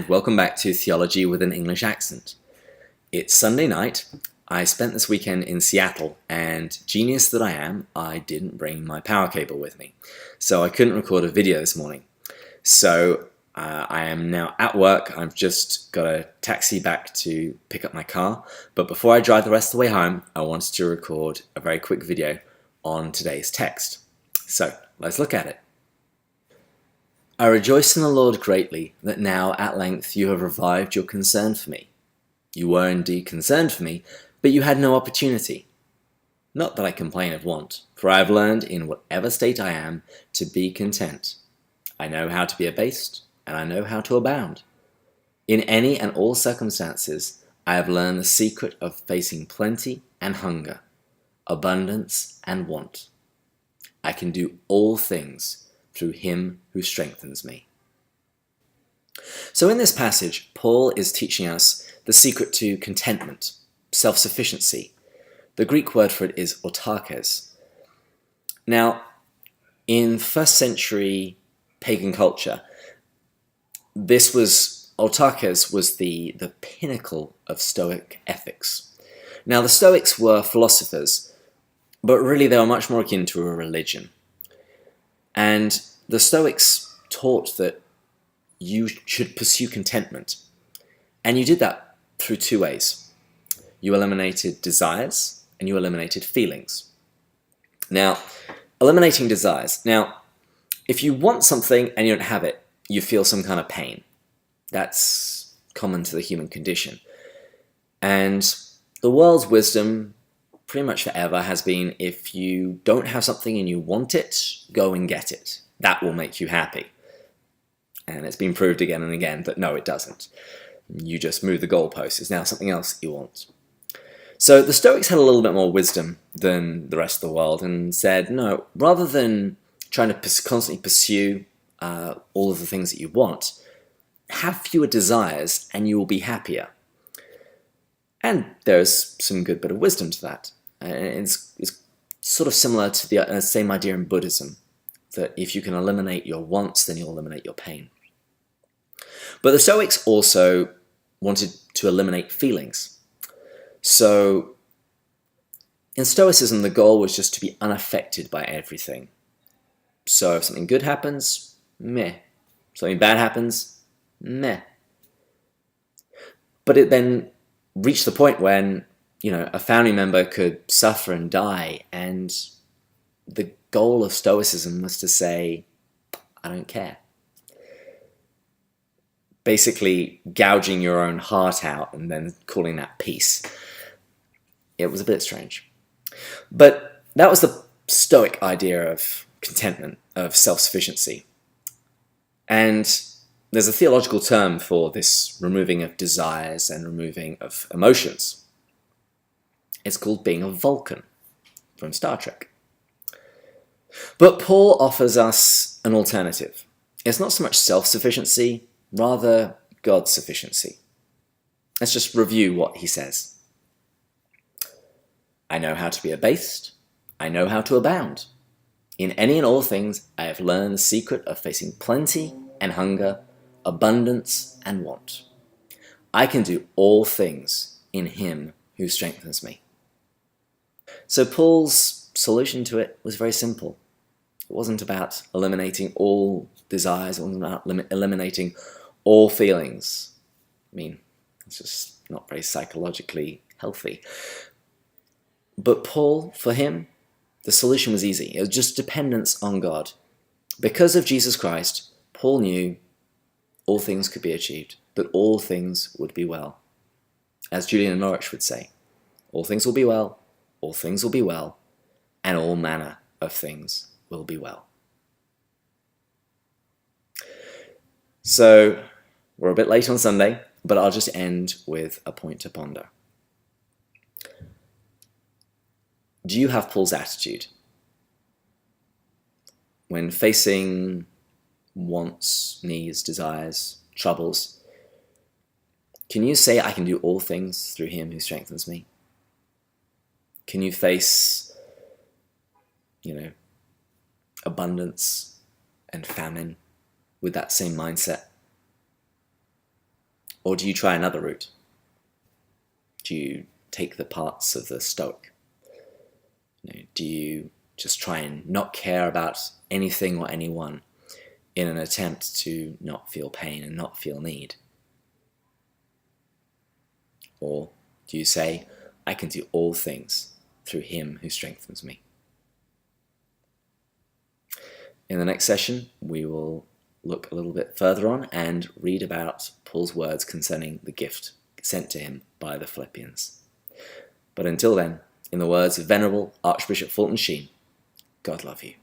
and welcome back to Theology with an English Accent. It's Sunday night. I spent this weekend in Seattle, and genius that I am, I didn't bring my power cable with me, so I couldn't record a video this morning. So I am now at work. I've just got a taxi back to pick up my car, but before I drive the rest of the way home, I wanted to record a very quick video on today's text. So let's look at it. I rejoice in the Lord greatly that now at length you have revived your concern for me. You were indeed concerned for me, but you had no opportunity. Not that I complain of want, for I have learned in whatever state I am to be content. I know how to be abased, and I know how to abound. In any and all circumstances, I have learned the secret of facing plenty and hunger, abundance and want. I can do all things through him who strengthens me. So in this passage, Paul is teaching us the secret to contentment, self-sufficiency. The Greek word for it is autarkes. Now, in first century pagan culture, autarkes was the pinnacle of Stoic ethics. Now, the Stoics were philosophers, but really they were much more akin to a religion. And the Stoics taught that you should pursue contentment. And you did that through two ways. You eliminated desires and you eliminated feelings. Now, eliminating desires. Now, if you want something and you don't have it, you feel some kind of pain. That's common to the human condition. And the world's wisdom pretty much forever has been, if you don't have something and you want it, go and get it. That will make you happy. And it's been proved again and again that no, it doesn't. You just move the goalpost. It's now something else you want. So the Stoics had a little bit more wisdom than the rest of the world and said, no, rather than trying to constantly pursue all of the things that you want, have fewer desires and you will be happier. And there's some good bit of wisdom to that. It's sort of similar to the same idea in Buddhism, that if you can eliminate your wants, then you'll eliminate your pain. But the Stoics also wanted to eliminate feelings. So in Stoicism, the goal was just to be unaffected by everything. So if something good happens, meh. Something bad happens, meh. But it then reached the point when, a family member could suffer and die, and the goal of Stoicism was to say, I don't care. Basically gouging your own heart out and then calling that peace. It was a bit strange. But that was the Stoic idea of contentment, of self-sufficiency. And there's a theological term for this removing of desires and removing of emotions. It's called being a Vulcan from Star Trek. But Paul offers us an alternative. It's not so much self-sufficiency, rather God-sufficiency. Let's just review what he says. I know how to be abased. I know how to abound. In any and all things, I have learned the secret of facing plenty and hunger, abundance and want. I can do all things in him who strengthens me. So Paul's solution to it was very simple. It wasn't about eliminating all desires. It wasn't about eliminating all feelings. I mean, it's just not very psychologically healthy. But Paul, for him, the solution was easy. It was just dependence on God. Because of Jesus Christ, Paul knew all things could be achieved, that all things would be well. As Julian Norwich would say, all things will be well, all things will be well, and all manner of things will be well. So, we're a bit late on Sunday, but I'll just end with a point to ponder. Do you have Paul's attitude? When facing wants, needs, desires, troubles, can you say, I can do all things through him who strengthens me? Can you face, abundance and famine with that same mindset? Or do you try another route? Do you take the parts of the Stoic? Do you just try and not care about anything or anyone in an attempt to not feel pain and not feel need? Or do you say, I can do all things through him who strengthens me? In the next session, we will look a little bit further on and read about Paul's words concerning the gift sent to him by the Philippians. But until then, in the words of Venerable Archbishop Fulton Sheen, God love you.